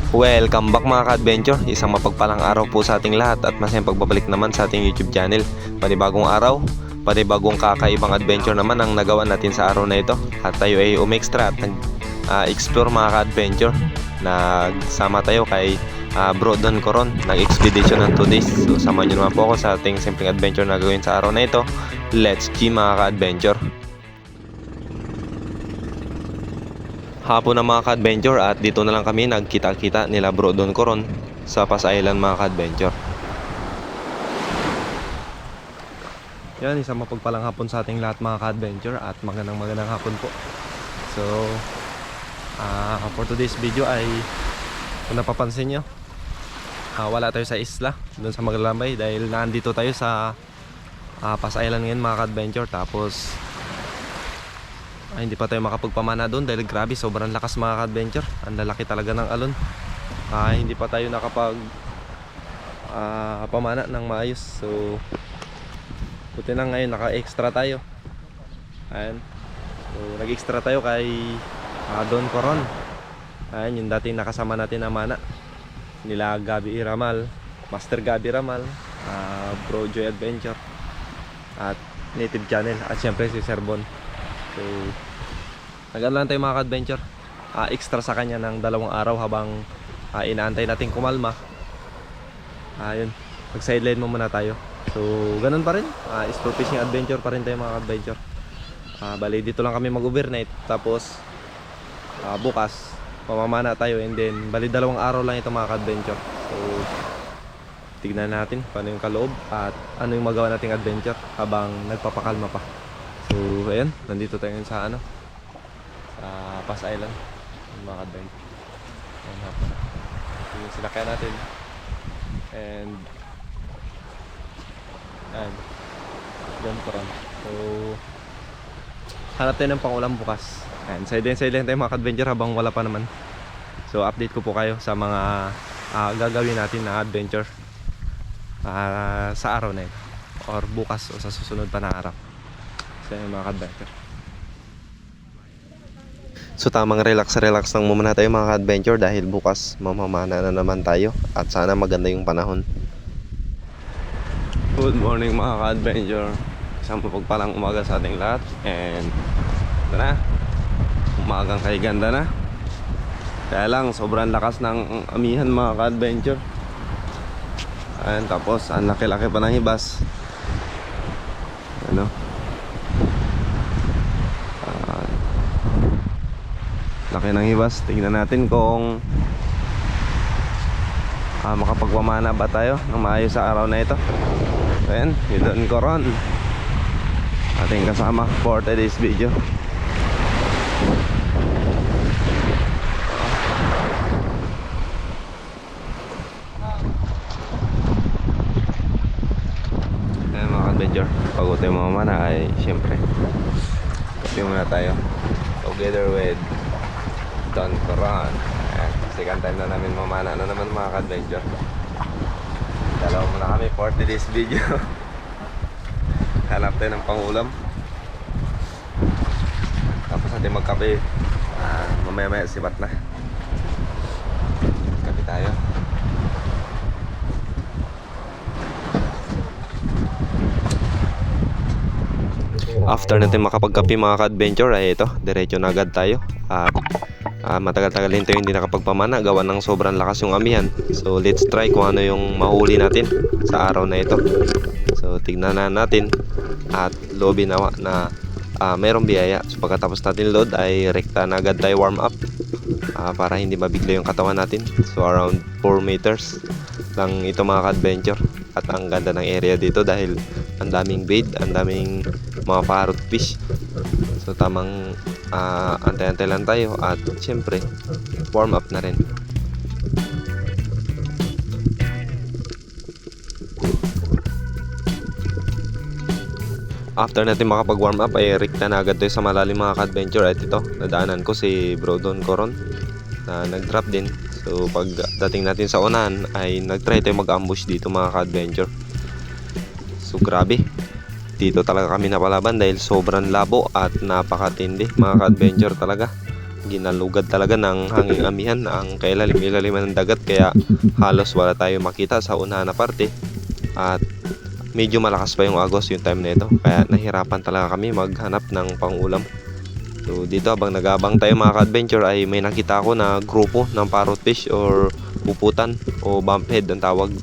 Welcome back mga ka-adventure. Isang mapagpalang araw po sa ating lahat at masayang pagbabalik naman sa ating YouTube channel. Panibagong araw, panibagong kakaibang adventure naman ang nagawa natin sa araw na ito. At tayo ay umextra at nag-explore mga ka-adventure. Nagsama tayo kay Bro Don Coron, nag-expedition ng 2 days. So samahan nyo naman po ako sa ating simpleng adventure na gawin sa araw na ito. Let's G mga ka-adventure. Hapon na mga ka-adventure at dito na lang kami nagkita-kita nila Bro Don Coron sa Pas Island mga ka-adventure. Yan, isang mapagpalang hapon sa ating lahat mga ka-adventure at magandang hapon po. So for today's video ay kung napapansin nyo, wala tayo sa isla doon sa Maglalambay dahil nandito tayo sa Pas Island ngayon mga ka-adventure. Tapos hindi pa tayo makapagpamana doon dahil grabe, sobrang lakas mga ka-adventure. Ang lalaki talaga ng alon. Hindi pa tayo nakapag pamana ng maayos. So buti na ngayon naka-extra tayo. Ayan. So nag-extra tayo kay Don Coron. Ayan, yung dating nakasama natin na mana nila Gabi Ramal, Master Gabi Ramal, Bro Joy Adventure at Native Channel at syempre si Sir Bon. So nag-ano lang tayo mga ka-adventure, extra sa kanya ng 2 araw habang inaantay natin kumalma. Ayun, mag-sideline mo muna tayo. So ganun pa rin, sport fishing adventure pa rin tayo mga ka-adventure. Bali dito lang kami mag-overnight. Tapos bukas pamamana tayo and then bali 2 araw lang ito mga ka-adventure. So tignan natin paano yung kaloob at ano yung magawa nating adventure habang nagpapakalma pa. So ayan, nandito tayo sa sa Pas Island mga ka-adventure. Ayan, hapon na yung sinakyan natin and ayan, Don Coron. So hanap tayo ng pangulam bukas. Ayan, sideline tayo mga ka-adventure habang wala pa naman. So update ko po kayo sa mga gagawin natin na adventure sa araw na yun or bukas o sa susunod pa na araw. So ayan mga ka-adventure. So tamang relax lang muna tayo mga ka-adventure dahil bukas mamamana na naman tayo at sana maganda yung panahon. Good morning mga ka-adventure. Isang mapagpalang umaga sa ating lahat and ito na, umagang kay ganda na. Kaya lang sobrang lakas ng amihan mga ka-adventure. Ayan, tapos ang laki-laki pa ng hibas. Ano? Laki ng hibas. Tingnan natin kung makapagpamana ba tayo ng maayos sa araw na ito. Ayan, yung Don Coron ating kasama for today's video. Ayan mga ka-adventure, bago tayo mamamana ay syempre kape muna tayo together with Don Coron. Second time na namin mamana na naman mga ka-adventure. Dalawa muna kami for today's video. Hanap tayo ng pangulam. Tapos natin magkape. Mamaya sibat na. Kape tayo. After natin makapagkape mga ka-adventure ay ito, diretso na agad tayo. Matagal-tagal din tayo hindi nakapagpamana gawa ng sobrang lakas yung amihan. So let's try kung ano yung mahuli natin sa araw na ito. So tignan na natin at loobin na mayroong biyaya. So pagkatapos natin load ay rekta na agad tayo warm up para hindi mabigla yung katawan natin. So around 4 meters lang ito mga ka-adventure. At ang ganda ng area dito dahil ang daming bait, ang daming mga parrot fish. So tamang antay-antay lang tayo at syempre warm up na rin. After natin makapag warm up ay rekta na agad tayo sa malalim mga ka-adventure. At ito, nadaanan ko si Bro Don Coron na nag-drop din. So pag dating natin sa unahan ay nag-try tayo mag-ambush dito mga ka-adventure. So grabe, dito talaga kami napalaban dahil sobrang labo at napakatindi mga ka-adventure talaga. Ginalugad talaga ng hanging amihan ang kailalim-ilalim ng dagat, kaya halos wala tayo makita sa unahan na parte. At medyo malakas pa yung agos yung time na ito, kaya nahirapan talaga kami maghanap ng pangulam. So dito habang nagabang tayo mga ka-adventure ay may nakita ako na grupo ng parrotfish or puputan o bumphead ang tawag.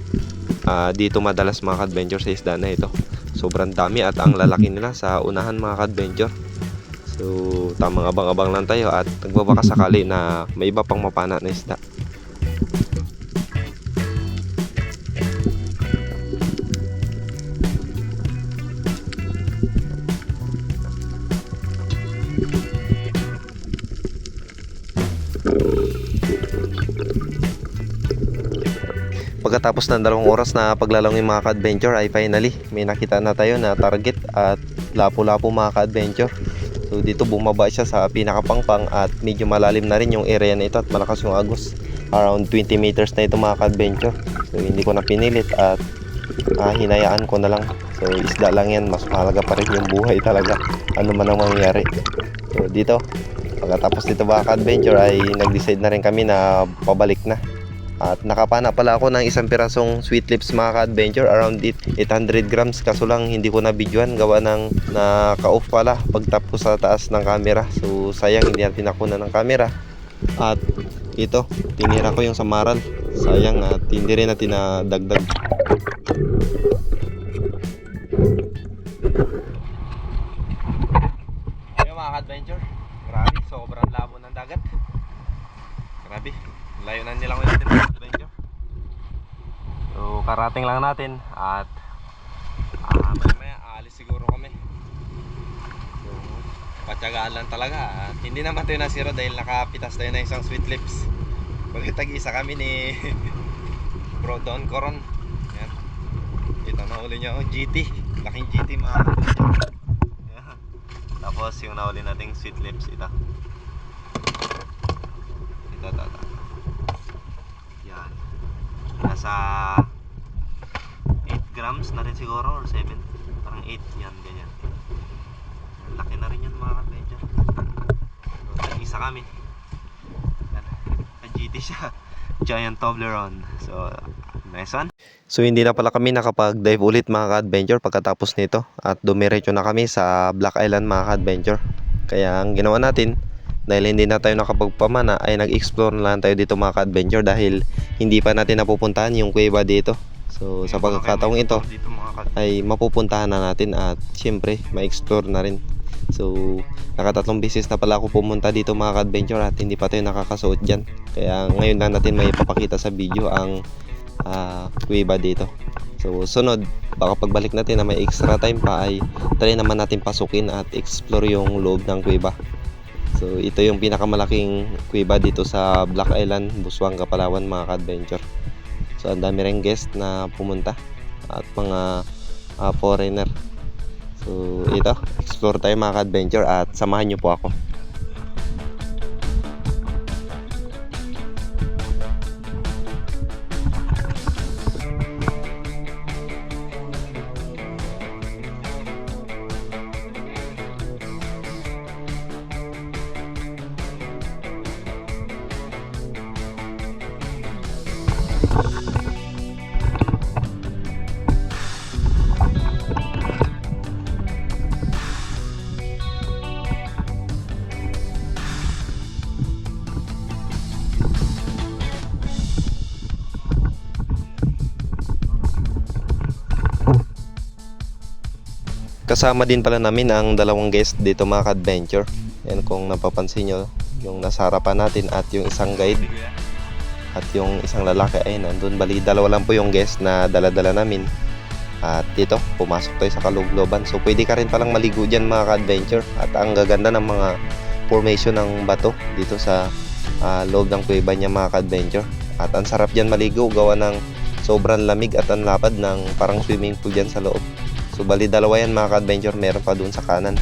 Dito madalas mga ka-adventure sa isda na ito. Sobrang dami at ang lalaki nila sa unahan mga ka-adventure. So tamang abang-abang lang tayo at nagbabaka sakali na may iba pang mapana na isda. Pagkatapos ng 2 oras na paglalangin mga ka-adventure ay finally may nakita na tayo na target at lapu-lapu mga ka-adventure. So dito bumaba siya sa pinakapangpang at medyo malalim na rin yung area na ito at malakas yung agos. Around 20 meters na ito mga ka-adventure. So hindi ko na pinilit at hinayaan ko na lang. So isda lang yan, mas mahalaga pa rin yung buhay talaga, ano man ang mangyayari. So dito, pagkatapos dito mga ka-adventure ay nag-decide na rin kami na pabalik na. At nakapana pala ako ng isang pirasong sweet lips mga ka-adventure, around 800 grams, kaso lang hindi ko na videoan gawa ng naka-off pala pagtapos sa taas ng camera. So sayang hindi natin nakuha ng camera. At ito, tinira ko yung samaral, sayang at hindi rin natin nadagdag. Ayun mga ka-adventure, grabe, sobrang labo ng dagat. Grabe, layo na nilang natin mga adventure. So karating lang natin at maya aalis siguro kami. So patyagaan lang talaga at hindi naman tayo nasira dahil nakapitas tayo na isang sweet lips. Pagkatag-isa kami ni Bro Don Coron. Yan, ito na uli niya, GT, laking GT mga adventure. Tapos yung nahuli nating sweet lips, ito. Yan, nasa 8 grams na rin siguro or 7, parang 8 yan, ganyan. Laki na rin yan mga ka-adventure. So, isa kami yan, GT siya, giant Toblerone. So nice one. So hindi na pala kami nakapag-dive ulit mga ka-adventure pagkatapos nito at dumiretso na kami sa Black Island mga ka-adventure. Kaya ang ginawa natin, dahil hindi na tayo nakapagpamana, ay nag-explore na lang tayo dito mga ka-adventure dahil hindi pa natin napupuntahan yung kuweba dito. So sa pagkakataong ito ay mapupuntahan na natin at syempre ma-explore na rin. So nakatatlong beses na pala ako pumunta dito mga ka-adventure at hindi pa tayo nakakasuot dyan. Kaya ngayon lang natin may papakita sa video ang kuweba dito. So sunod, baka pagbalik natin na may extra time pa ay try naman natin pasukin at explore yung loob ng kuweba. So ito yung pinakamalaking kuweba dito sa Black Island, Busuanga, Palawan mga ka-adventure. So ang dami ring guest na pumunta at mga foreigner. So ito, explore tayo mga ka-adventure at samahan nyo po ako. Kasama din pala namin ang dalawang guest dito mga ka-adventure. Yan kung napapansin nyo, yung nasa harapan natin at yung isang guide at yung isang lalaki ay nandun. Bali dalawa lang po yung guest na dala-dala namin. At dito, pumasok tayo sa kalugloban. So pwede ka rin palang maligo dyan mga ka-adventure. At ang gaganda ng mga formation ng bato dito sa loob ng kuweba niya mga ka-adventure. At ang sarap dyan maligo gawa ng sobrang lamig at ang lapad ng parang swimming pool dyan sa loob. So bali dalawa yan mga ka-adventure, meron pa dun sa kanan.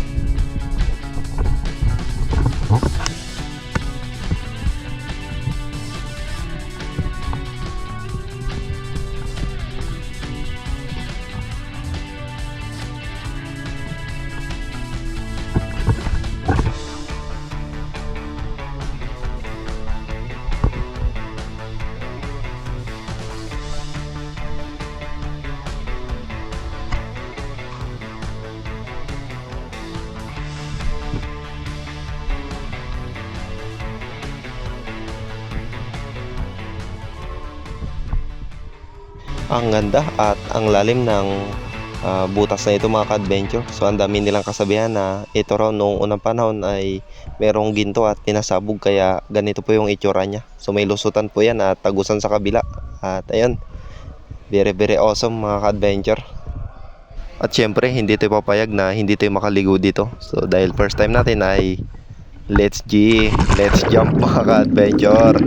Ang ganda at ang lalim ng butas na ito mga ka-adventure. So ang dami nilang kasabihan na ito raw noong unang panahon ay merong ginto at pinasabog, kaya ganito po yung itsura niya. So may lusutan po yan at tagusan sa kabila. At ayun, very awesome mga ka-adventure. At syempre hindi tayo papayag na hindi tayo makaligo dito. So dahil first time natin ay let's jump mga ka-adventure.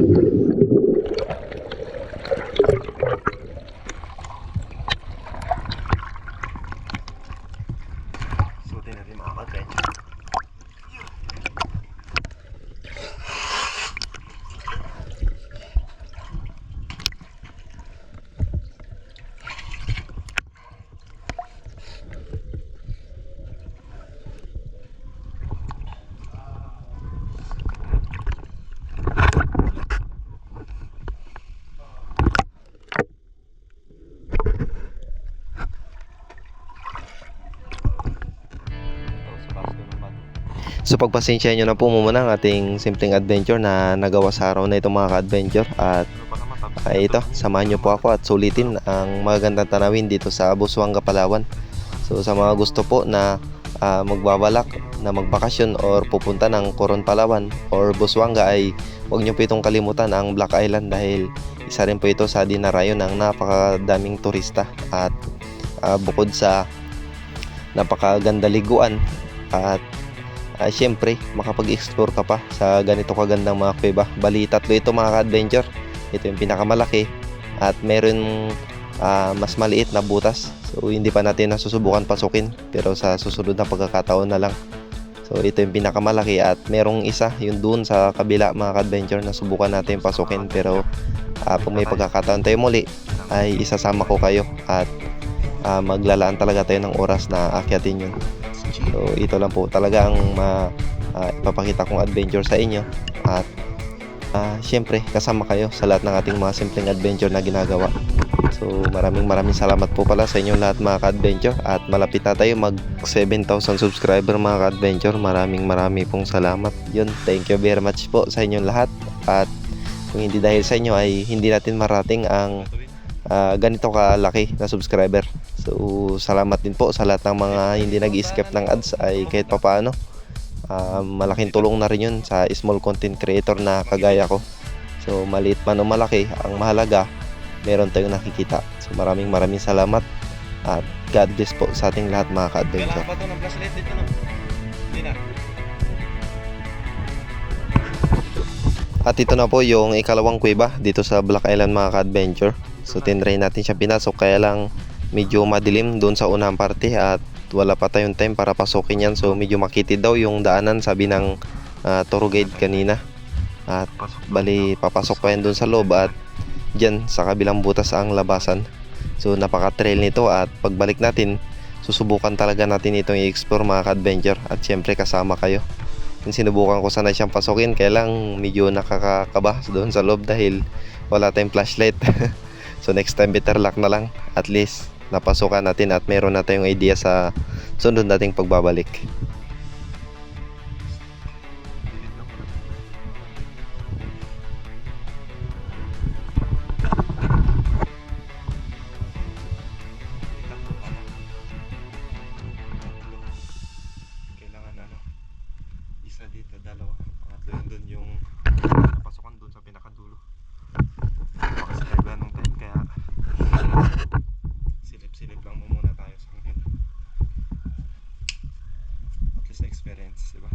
So pagpasensya nyo na po muna ang ating simpleng adventure na nagawa sa araw na ito mga ka-adventure. At ito, samahan nyo po ako at sulitin ang magagandang tanawin dito sa Busuanga, Palawan. So sa mga gusto po na magbabalak na magbakasyon or pupunta ng Coron, Palawan or Busuanga, ay huwag nyo po itong kalimutan ang Black Island, dahil isa rin po ito sa dinarayo ng napakadaming turista. At bukod sa napakaganda liguan at syempre makapag-explore ka pa sa ganito kagandang mga kuweba. Bali tatlo ito mga ka-adventure. Ito yung pinakamalaki at meron mas maliit na butas. So hindi pa natin nasusubukan pasukin, pero sa susunod na pagkakataon na lang. So ito yung pinakamalaki at merong isa yung doon sa kabila mga ka-adventure na subukan natin pasukin. Pero kung may pagkakataon tayo muli ay isasama ko kayo at maglalaan talaga tayo ng oras na akyatin yun. So ito lang po talaga ang ipapakita kong adventure sa inyo. At syempre kasama kayo sa lahat ng ating mga simpleng adventure na ginagawa. So maraming salamat po pala sa inyong lahat mga ka-adventure. At malapit na tayo mag 7,000 subscriber mga ka-adventure. Maraming pong salamat. Yun, thank you very much po sa inyong lahat. At kung hindi dahil sa inyo ay hindi natin marating ang ganito kalaki na subscriber. So salamat din po sa lahat ng mga hindi nag-skip ng ads, ay kahit papaano malaking tulong na rin yun sa small content creator na kagaya ko. So maliit man o malaki, ang mahalaga meron tayong nakikita. So maraming salamat at God bless po sa ating lahat mga ka-adventure. At ito na po yung ikalawang kuweba dito sa Black Island mga ka-adventure. So tinry natin siya pinasok, kaya lang medyo madilim doon sa unang parte at wala pa tayong time para pasukin yan. So medyo makitid daw yung daanan, sabi ng tour guide kanina. At bali papasok pa yan doon sa loob at dyan sa kabilang butas ang labasan. So napaka-trail nito at pagbalik natin susubukan talaga natin itong i-explore mga ka-adventure. At syempre kasama kayo. Sinubukan ko sana siyang pasukin, kaya lang medyo nakakakaba doon sa loob dahil wala tayong flashlight. So next time better luck na lang. At least napasukan natin at meron na tayong idea sa sunod nating pagbabalik. Kailangan isa dito, dalawa, pangatlo yun doon yung napasukan doon sa pinakadulo. Pakasaliban ng time, kaya silip lang muna tayo sa ngayon. At least na experience, diba?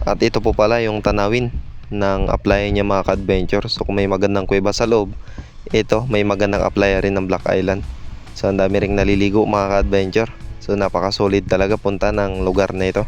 At ito po pala yung tanawin ng applyan niya mga ka-adventure. So kung may magandang kuweba sa loob, ito may magandang applyan rin ng Black Island. So ang dami ring naliligo mga ka-adventure. So napaka-solid talaga punta ng lugar na ito.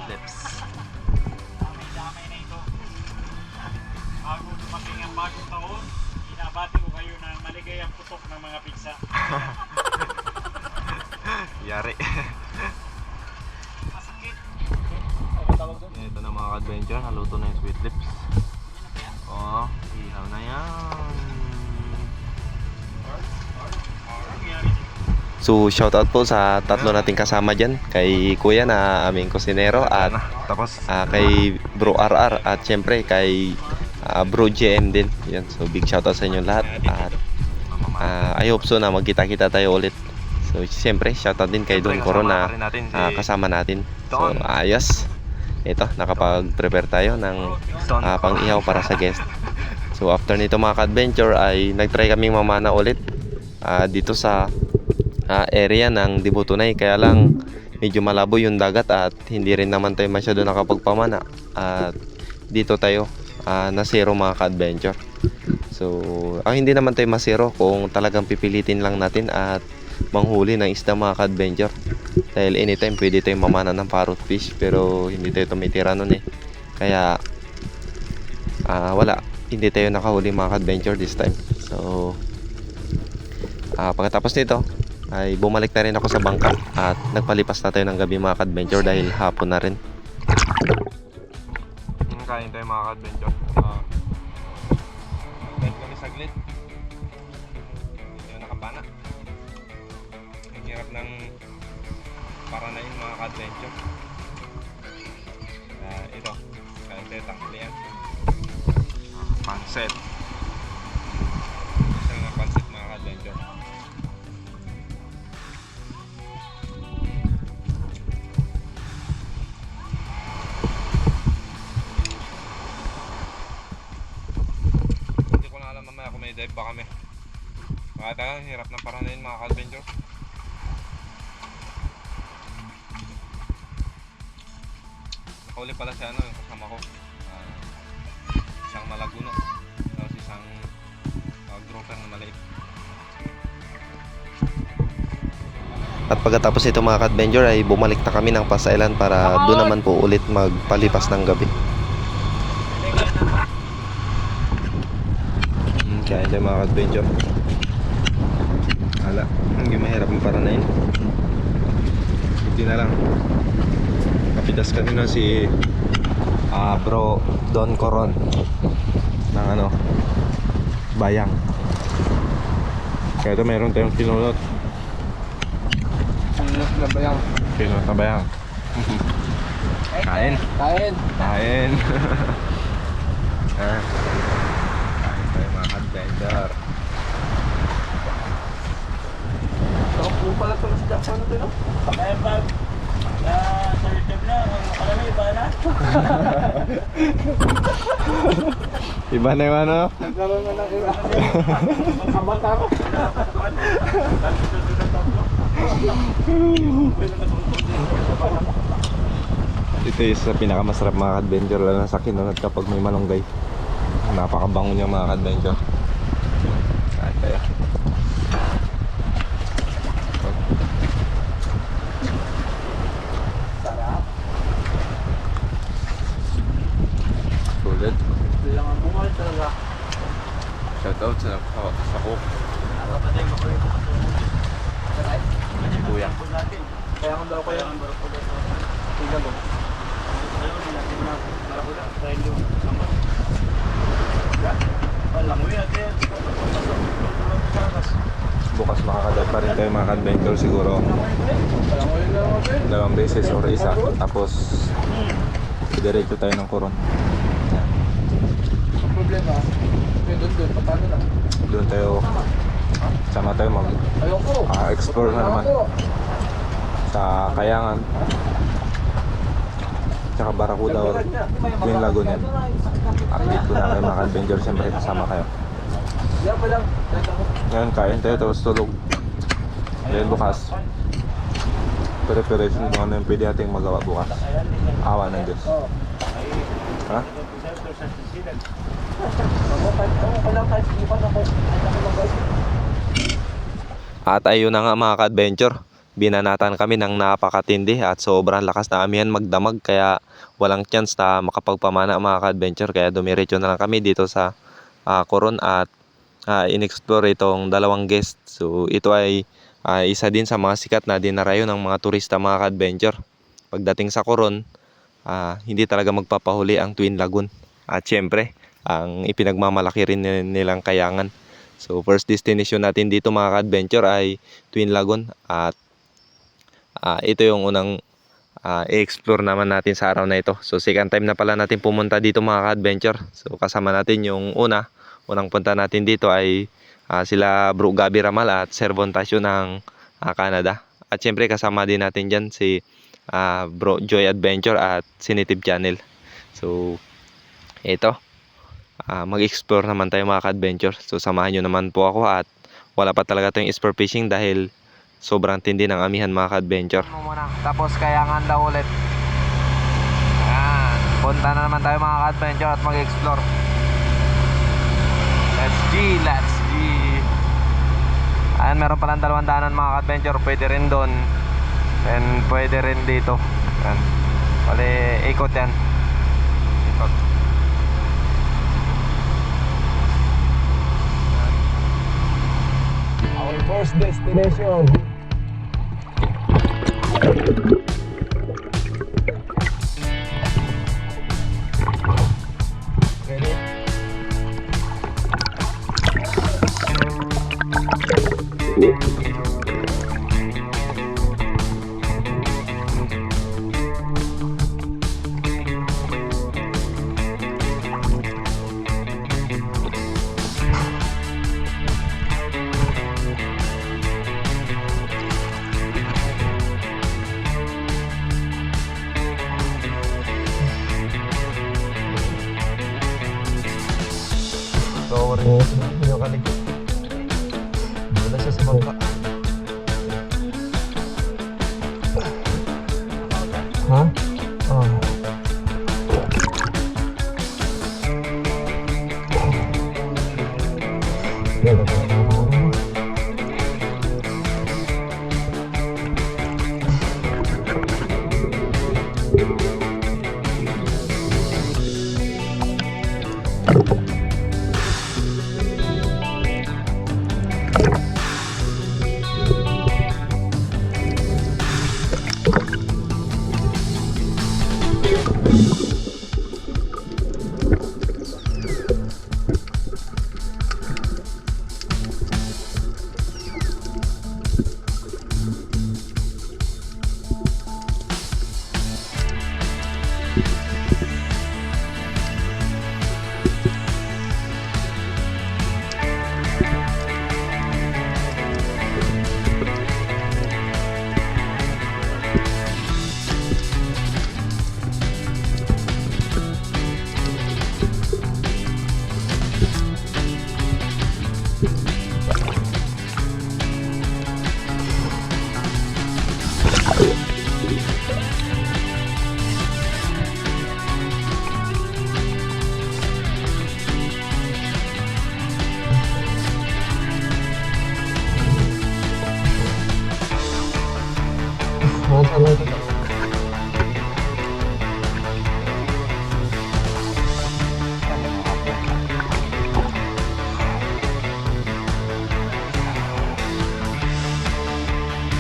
lips. Damay na ito. Bago dumating ang bagong taon, inabati ko kayo ng maligayang putok ng mga pizza. Yari. Masakit. Ito na mga ka-adventure, naluto na yung sweet lips. Oo, ihaw na yan. So shoutout po sa tatlo nating kasama dyan. Kay Kuya na aming kusinero at tapos kay Bro RR at syempre kay Bro JM din. Yan. So big shoutout sa inyo lahat. At I hope so na magkita-kita tayo ulit. So syempre shoutout din kay Don Coron na kasama natin. So ayos. Ito, nakapag-prepare tayo ng pang-ihaw para sa guest. So after nito mga ka-adventure ay nag-try kaming mamana ulit dito sa area ng Dibutunay, kaya lang medyo malabo yung dagat at hindi rin naman tayo masyado nakapagpamana at dito tayo nasiro mga ka-adventure. So hindi naman tayo masiro kung talagang pipilitin lang natin at manghuli ng isda mga ka-adventure, dahil anytime pwede tayong mamana ng parrot fish pero hindi tayo tumitira nun kaya wala, hindi tayo nakahuli mga ka-adventure this time. So pagkatapos nito ay bumalik na rin ako sa bangka at nagpalipas na tayo ng gabi mga ka-adventure dahil hapon na rin. Kain tayo mga ka-adventure. Kahit kami saglit, hindi tayo nakapana. Ang hirap ng paranain mga ka-adventure. Ito, kain tayo tanghalian. Pansit. Isang na pansit mga ka-adventure. Dive pa kami. Kaya hirap ng paranayin mga ka-adventure. Nakahuli pala si yung kasama ko. Isang malaguno. Tapos isang grouper na maliit. At pagkatapos ito mga ka-adventure ay bumalik na kami ng Pasailan para doon naman po ulit magpalipas ng gabi. Kaya tayo mga ka-adventure. Hala, hindi mahirap yung paranain. Hindi na lang. Kapitas kanina si Bro Don Coron ng Bayang. Kaya ito meron tayong pinulot. Pinulot na Bayang. Pinulot na Bayang. Kain. Kain. Kain. Adventure. Ako po pala ito sa Japan ito, no? Kaya pag sa YouTube na, alam mo iba na? Iba na yung ano? Nagkaroon na ng iba. Avatar. Ito yung sa pinakamasarap mga ka-adventure, lalo na sa Kinunod kapag may malunggay. Napakabango niya mga ka-adventure. Saan tayo? Sarap. Sulit. Bilang ang bungal talaga. Shoutout sa cook. Kapatay mo ko yung Saray? Si Kuya. Kaya kung daw kayo. Tingnan mo. Bukas makakadal pa rin tayo mga ka-adventure siguro. Dalawang beses or isa. Tapos diretso tayo ng Coron. Ang problema, doon, paano na? Doon tayo, sama tayo Ayoko. explore na naman sa Kayangan tsaka Barracuda or Twin Lagoon yan. Update ko na kayo mga ka-adventure, siyempre kasama kayo. Yan pa lang. Ngayon kain tayo tapos tulog. Then bukas preparation kung ano yung pwede nating magawa bukas. Awa ng Diyos. Ha? At ayun na nga mga ka-adventure, binanatan kami ng napakatindi at sobrang lakas na amihan magdamag kaya walang chance na makapagpamana mga ka-adventure. Kaya dumiretso na lang kami dito sa Coron at in-explore itong dalawang guest. So ito ay isa din sa mga sikat na dinarayo ng mga turista mga ka-adventure. Pagdating sa Coron, hindi talaga magpapahuli ang Twin Lagoon. At syempre, ang ipinagmamalaki rin nilang Kayangan. So first destination natin dito mga ka-adventure ay Twin Lagoon. At ito yung unang i-explore naman natin sa araw na ito. So second time na pala natin pumunta dito mga ka-adventure. So kasama natin yung unang punta natin dito ay sila Bro Gabi Ramal at Sir Bontasio ng Canada. At syempre kasama din natin dyan si Bro Joy Adventure at Sinitib Channel. So ito, mag-explore naman tayo mga ka-adventure. So samahan nyo naman po ako at wala pa talaga tayong spear fishing dahil sobrang tindi ng amihan mga ka-adventure. Tapos Kayangan daw ulit. Ayan, punta na naman tayo mga ka-adventure at mag-explore. Let's G. Ayan, meron palang dalawang daanan mga ka-adventure. Pwede rin doon and pwede rin dito. Ayan, bali ikot yan. Ikot. Our first destination. Ready? So, yung kaligit. Wala siya sa bangka. Ha? Oh.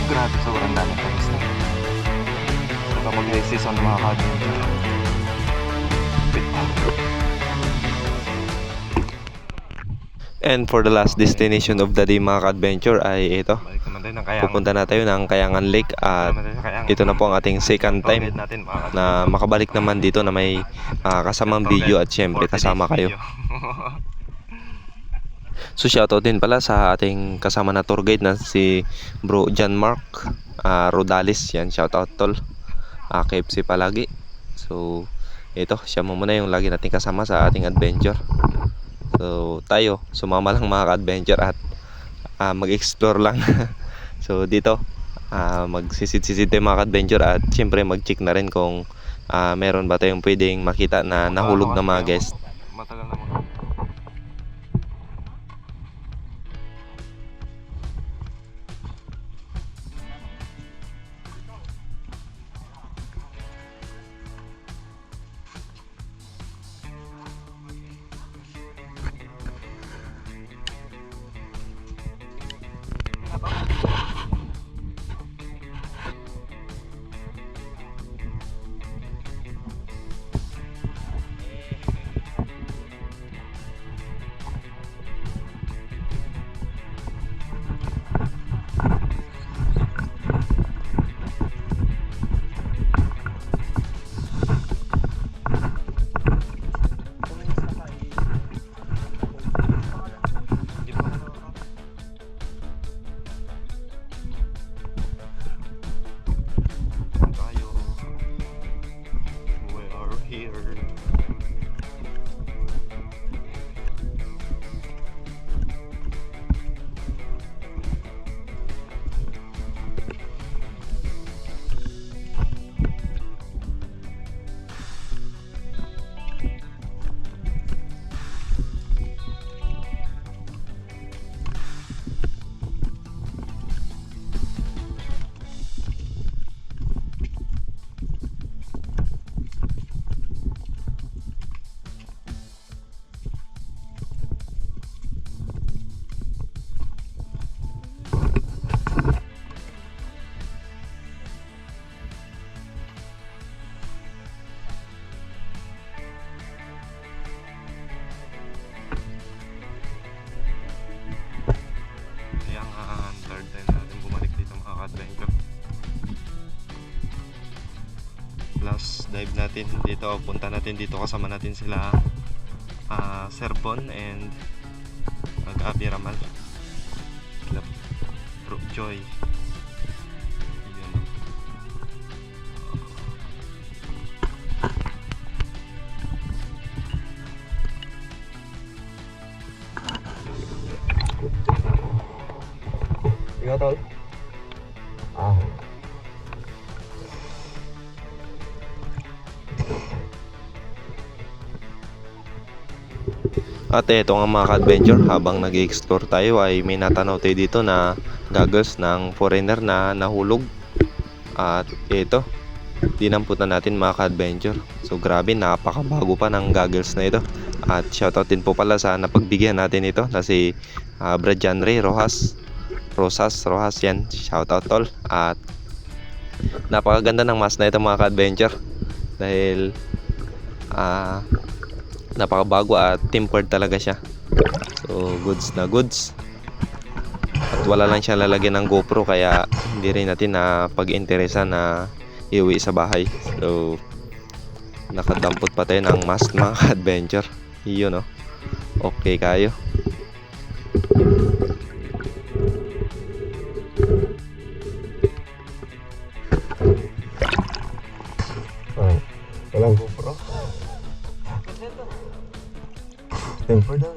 Grabe, sobrang dami ng isda. Kapag high season mga ka-adventure. And for the last destination of the day mga ka-adventure ay ito. Pupunta na tayo ng Kayangan Lake at ito na po ang ating second time na makabalik naman dito na may kasamang video at syempre kasama kayo. So shoutout din pala sa ating kasama na tour guide na si Bro John Mark Rodales. Yan, shoutout tol. KFC palagi. So ito, siya muna yung lagi nating kasama sa ating adventure. So tayo, sumama lang mga ka-adventure at mag-explore lang. So dito, magsisid-sisid tayo mga ka-adventure at syempre mag-check na rin kung meron ba tayong pwedeng makita na nahulog na mga guest. Matagal na mga last dive natin dito. Punta natin dito, kasama natin sila Sir Bon and Mag-Abi Ramal, Club Pro Joy. Yun. Ikaw tol? At ito nga mga ka-adventure, habang nag-explore tayo ay may natanaw tayo dito na goggles ng foreigner na nahulog. At ito, dinamputan natin mga ka-adventure. So grabe, napakabago pa ng goggles na ito. At shoutout din po pala sa napagbigyan natin ito na si Brad Janre Rojas yan, shoutout tol. At napakaganda ng mask na ito mga ka-adventure, dahil napakabago at tempered talaga siya. So goods na goods. At wala lang siya lalagyan ng GoPro, kaya hindi rin natin na pag-interesan na iuwi sa bahay. So nakadampot pa tayo ng mask mga adventure. Yun, no? Okay kayo. Walang GoPro. Temper daw.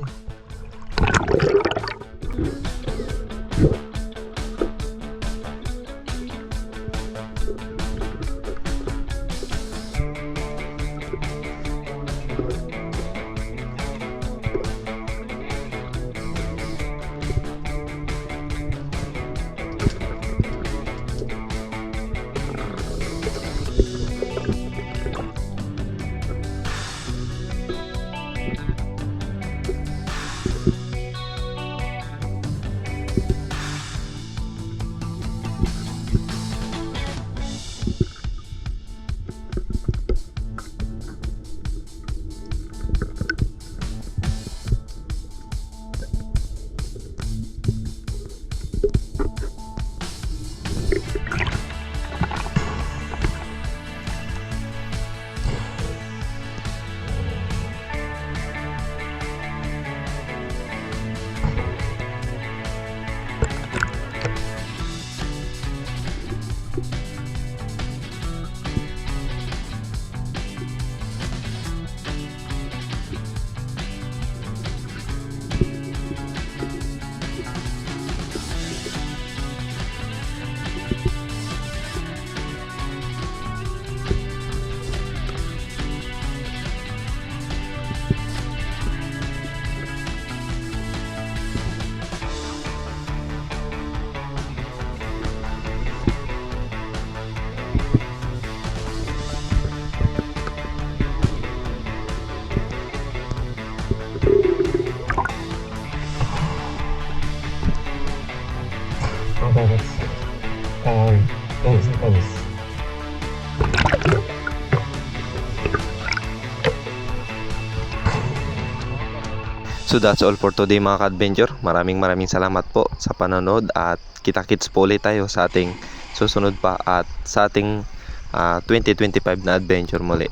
So that's all for today mga ka-adventure. Maraming salamat po sa panonood, at kita-kits po ulit tayo sa ating susunod pa at sa ating 2025 na adventure muli.